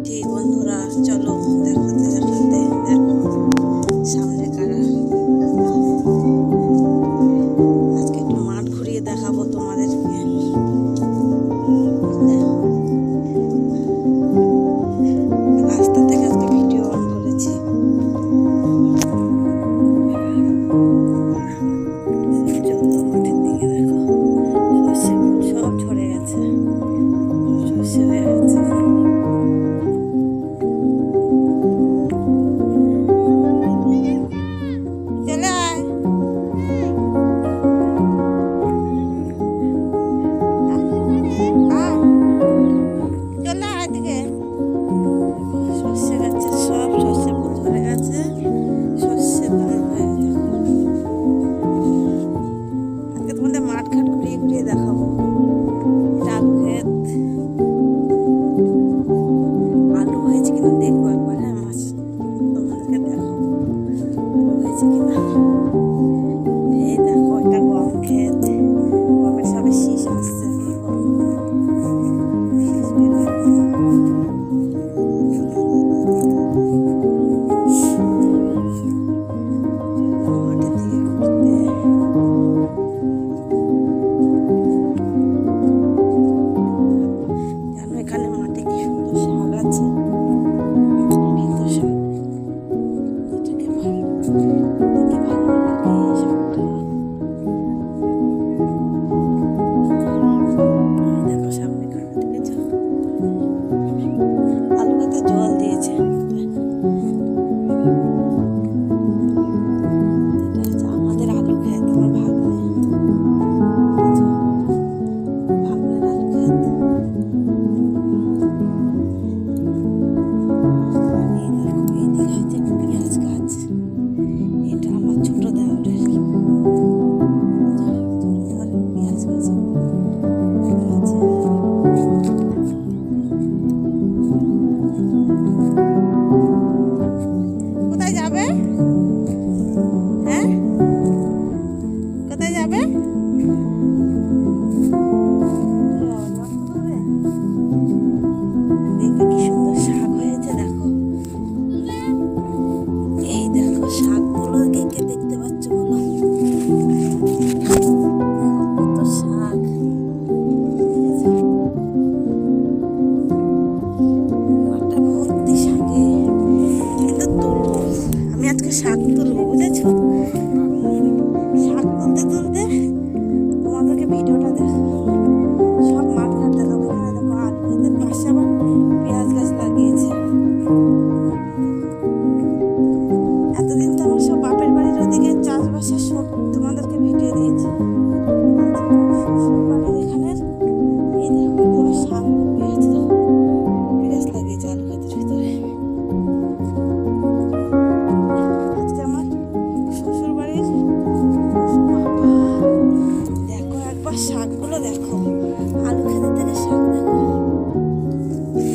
ঠিক বন্ধুরা, চলো দেখাতে দেখাতে দেখো সামনে কারা। আজকে একটু মাঠ ঘুরিয়ে দেখাবো তোমাদেরকে। রাস্তা থেকে আজকে ভিডিও অন করেছি। চলো মাঠের দিকে দেখো, সর্ষে ফুল সব ঝরে গেছে, সর্ষে হয়ে গেছে। সর্ষে গাছে সব সর্ষে ফুল ধরে গেছে, সর্ষে দানা হয়ে গেছে। আজকে তোমাদের মাঠ ঘাট ঘুরিয়ে ঘুরিয়ে দেখাবো। এটা আলু ক্ষেত, আলু হয়েছে কিনা দেখবো একবার। হ্যাঁ, মাছ তোমাদেরকে দেখাবো আলু হয়েছে কিনা। এই দেখো, এটা গম ক্ষেত, গমের সবে শীষ আসছে। এখানে মাঠে কি সুন্দর শাক আছে, ভিতো শাক। এটাকে ভালো লাগে এই শাকটা। দেখো সামনে কারা, দেখেছো? আলু গাছে জল দিয়েছে। এটা হচ্ছে আমাদের আলু ক্ষেত, আমার ভাগ্নে, ভাগ্নের আলু ক্ষেত। পেঁয়াজ গাছ, এটা আমার ছোট দেওরের পেঁয়াজ গাছ। কোথায় যাবে? হ্যাঁ, কোথায় যাবে? দেখবে কি সুন্দর শাক হয়েছে, দেখো। এই দেখো শাকগুলো, কে কে দেখতে পাচ্ছ বলো? কত শাক, মাঠটা ভর্তি শাকে। কিন্তু তুলবো, আমি আজকে শাক তুলবো, বুঝেছো? শাক তুলতে তুলতে তোমাদেরকে ভিডিওটা দেখাবো, সব মাঠ ঘাট দেখাবো। এখানে দেখো আলু ক্ষেতের পাশে আবার পেঁয়াজ গাছ লাগিয়েছে। এতদিন তো আমার সব বাপের বাড়ির ওদিকে চাষবাসের সব তোমাদেরকে ভিডিও দিয়েছি। শ্বশুর বাড়ির এখানের এই দেখো একদম শাক কপি আছে, কপি গাছ লাগিয়েছে আলু ক্ষেতের ভিতরে। আজকে আমার শ্বশুর বাড়ির দেখো একবার শাকগুলো দেখো, আলু ক্ষেতের থেকে শাক দেখো।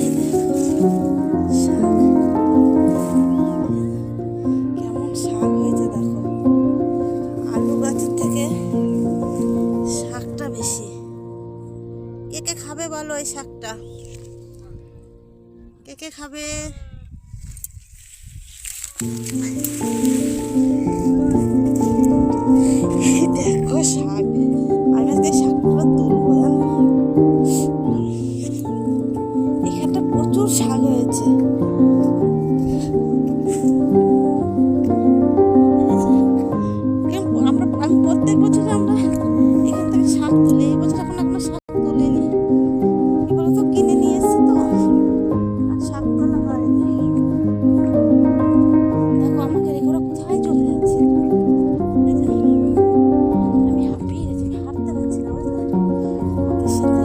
এই দেখো শাক, কেমন শাক হয়েছে দেখো। আলু গাছের থেকে শাকটা বেশি। কে কে খাবে বলো এই শাকটা? কে কে খাবে? দেখো শাক, আমি আজকে শাকগুলো তুলবো, জানো? এখানটা প্রচুর শাক হয়েছে। আমি প্রত্যেক বছর আমরা এখান থেকে শাক তুলি, এই বছর এখনো শাক তুলিনি। কি বলতো, কিনে নিয়ে এসছি তো, আর শাক তোলা হয়নি। দেখো আমাকে রেখে ওরা কোথায় চলে যাচ্ছে, আমি হাঁপিয়ে গেছি, আমি হাঁটতে পারছি না, বুঝলে? ওদের সাথে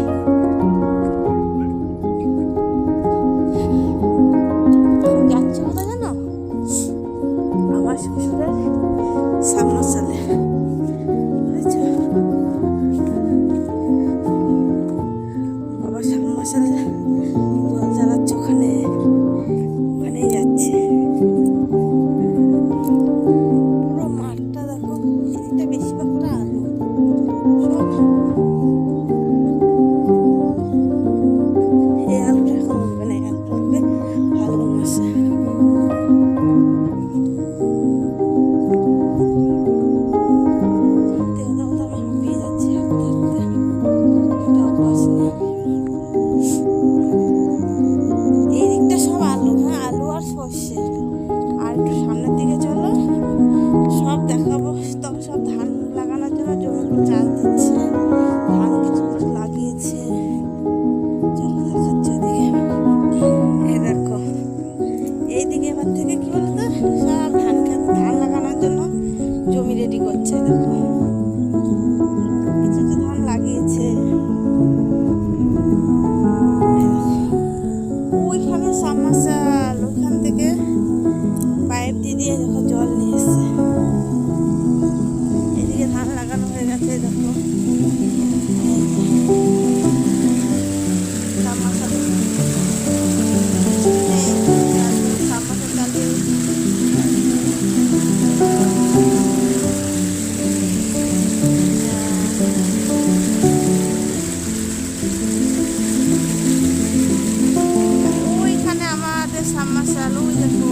সাবমার্শাল, ওই দেখো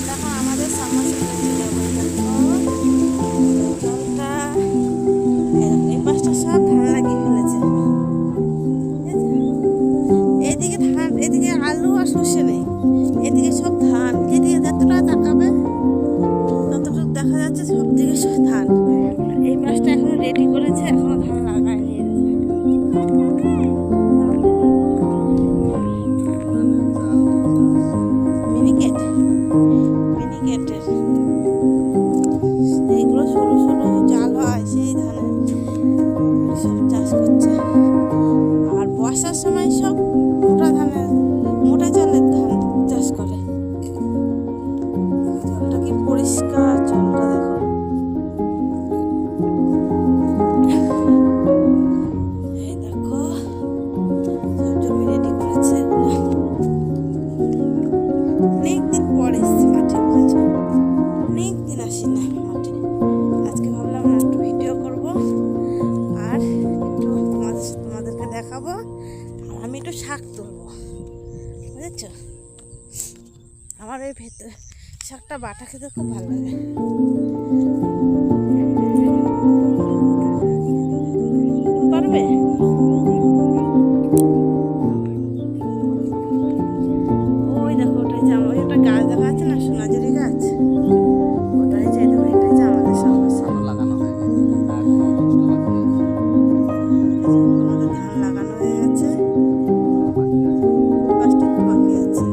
দেখো আমাদের সাবমার্শাল জলটা এই পাশটা সব ধান লাগিয়ে ফেলেছে। এদিকে ধান, এদিকে আলু আর সর্ষে নেই, এদিকে সব ধান। যেদিকে যতটা তাকাবে ততটুকু দেখা যাচ্ছে সব দিকে সব ধান। এই পাশটা এখনো রেডি করেছে, এখনো ধান লাগায়নি। মিনিকেট, মিনিকেটের এইগুলো সরু সরু জাল হয়, সেই ধানের সব চাষ করছে। আর বর্ষার সময় সব মোটা ধানের, মোটা চালের ধান চাষ করে। জলটা কি পরিষ্কার, জলটা দেখো। এই দেখো সব জমি রেডি করেছে। অনেকদিন পরে এসেছি মাঠে, বুঝেছো? অনেকদিন আসি না মাঠে। আজকে ভাবলাম না একটু ভিডিও করব আর একটু তোমাদেরকে দেখাবো। আর আমি একটু শাক তুলবো, বুঝেছো? আমার এই ভেতরে শাকটা বাটা খেতে খুব ভালো লাগে। পারবে? ওই দেখো ওটাই যে আমার একটা গাছ দেখা যাচ্ছে না, সোনাঝুরি গাছ, ওটাই যে দেখো, এটাই যে আমাদের সামনে লাগানো হয়। আমাদের ধান লাগানো হয়ে গেছে, গাছটা একটু বাকি আছে।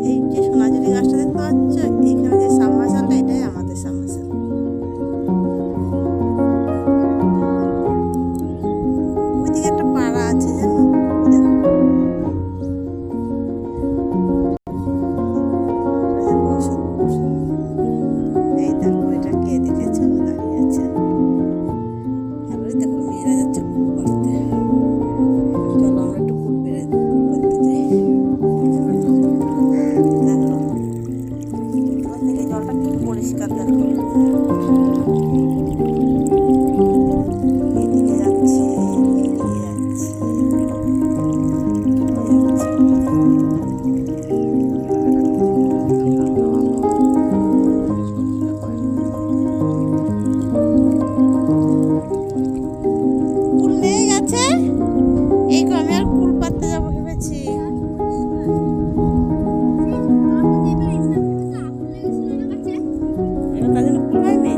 এই যে সোনাঝুরি গাছটা দেখতে পাচ্ছ, এইখানে যে সাবমার্শালটা, এটাই আমাদের সাবমার্শাল। ওইদিকে একটা পাড়া আছে জানো, দেখো। এই দেখো, এটা কে দেখেছো? দাঁড়িয়ে আছে। আর ওই দেখো মেয়েরা যাচ্ছে কুল পাড়তে। চলো আমরা একটু কুল পেরে কুল পাড়তে যাই। দেখো ওই থেকে জলটা কি পরিষ্কার, দেখো। এদিকে যাচ্ছে, এদিকে যাচ্ছে, কুল নিয়ে গেছে। এই তো আমি আর কুল পাড়তে যাবো ভেবেছি। তার জন্য কুল হয়নি।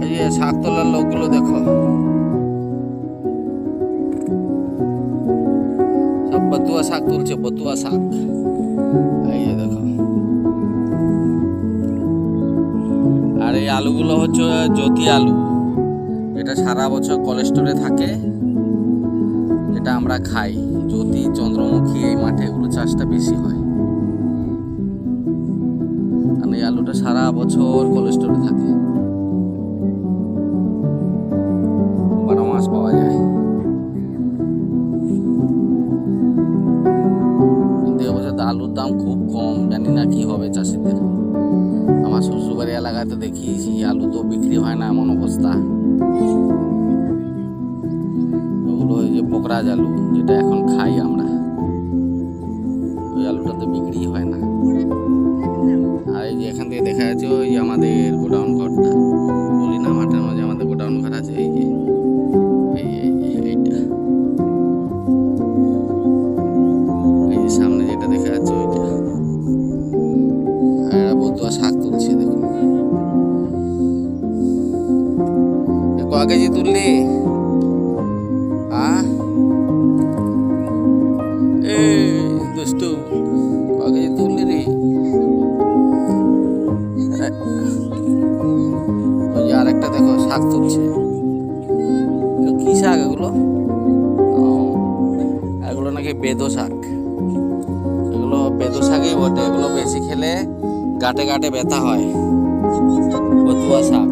এই যে শাক তোলার লোকগুলো দেখো, সব বতুয়া শাক তুলছে, বতুয়া শাক। এই যে দেখো। আর এই আলুগুলো হচ্ছে জ্যোতি আলু, এটা সারা বছর কোলেস্টোরে থাকে, এটা আমরা খাই। জ্যোতি, চন্দ্রমুখী, এই মাঠে এগুলো চাষটা বেশি হয়। আর এই আলুটা সারা বছর কোলেস্টোরে থাকে, 12 মাস পাওয়া যায়। কিন্তু এবছর আলুর দাম খুব কম, জানি না কি হবে চাষিদের। আমার শ্বশুরবাড়ি এলাকাতে দেখিয়েছি আলু তো বিক্রি হয় না, এমন অবস্থা। ওগুলো ওই যে পোকরাজ আলু, যেটা এখন খাই আমরা, ওই আলুটা তো বিক্রি হয় না। আর এই যে এখান থেকে দেখা যাচ্ছে ওই যে আমাদের গোডাউন ঘরটা, বলি না মাঠের মাঝে আমাদের গোডাউন ঘর আছে। এই যে এইটা, এই যে সামনে যেটা দেখা যাচ্ছে ওইটা। আর এরা বতুয়া শাক তুলছে, দেখুন। ক কেজি তুললি? দুষ্টু, ক কেজি তুললি রে? ওই যে আরেকটা দেখো শাক তুলছে। কি শাক এগুলো? এগুলো নাকি বেদো শাক। এগুলো বেদো শাকই বটে, এগুলো বেশি খেলে গাটে গাটে ব্যথা হয়। বতুয়া শাক,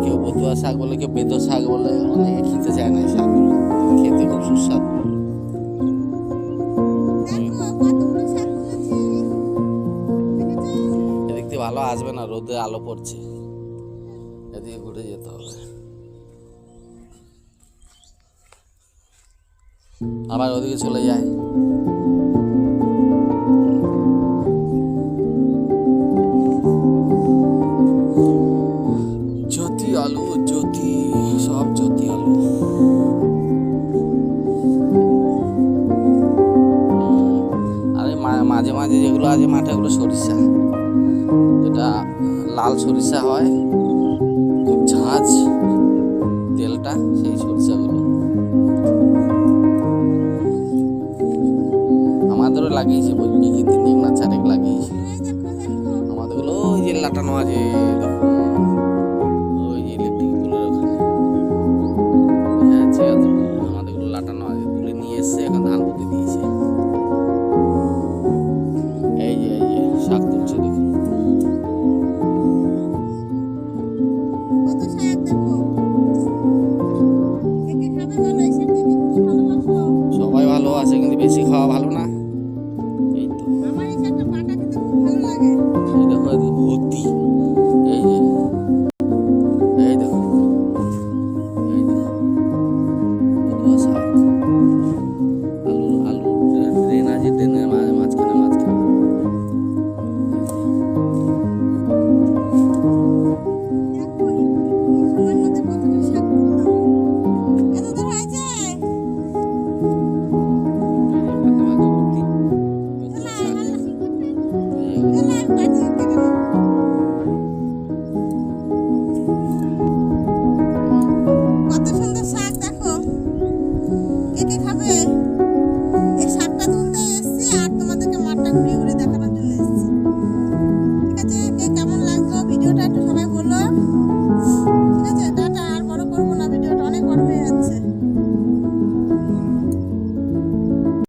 কেউ বতুয়া শাক বলে, কেউ বেদো শাক বলে, অনেকে খেতে চায় না। শাকগুলো খেতে খুব সুস্বাদু। এদিক থেকে ভালো আসবে না, রোদে আলো পড়ছে, এদিকে ঘুরে যেতে হবে। আবার ওদিকে চলে যায়। জ্যোতি আলু, জ্যোতি, সব জ্যোতি আলু। আরে মাঝে মাঝে যেগুলো আছে মাঠে, ওগুলো সরিষা, যেটা লাল সরিষা হয়, খুব ঝাঁঝ তেলটা, সেই সরিষাগুলো আমাদেরও লাগিয়েছে, ওই বিঘে 3 না 4 লাগিয়েছে। আমাদেরগুলো ওই যে লাটানো আছে, দেখুন ওই যে ইলেকট্রিক পোলের ওখানে দেখা যাচ্ছে, আমাদেরগুলো লাটানো আছে, তুলে নিয়ে এসছে, এখন ধান পুঁতে দিয়েছে। এই যে শাক তুলছে, দেখুন কত শাক দেখো। কে কে খাবে বলো, এসে কে কে ভালোবাসো? সবাই ভালো আছে, কিন্তু বেশি খাওয়া ভালো না। এই তো আমার এই শাকটা পাটা খেতে খুব ভালো লাগে। এই দেখো, এদিকে ভর্তি, এই যে এই দেখো, এই দেখো কত শাক। আলু ড্রেন আছে, ড্রেনের মাঝখানে দেখো এই সময়ের মধ্যে কতটা শাক তুললাম। এত দূর হয়েছে। ভর্তি কত না, শাক। আমার না, এই না, বাড়ি কেটে নেবো।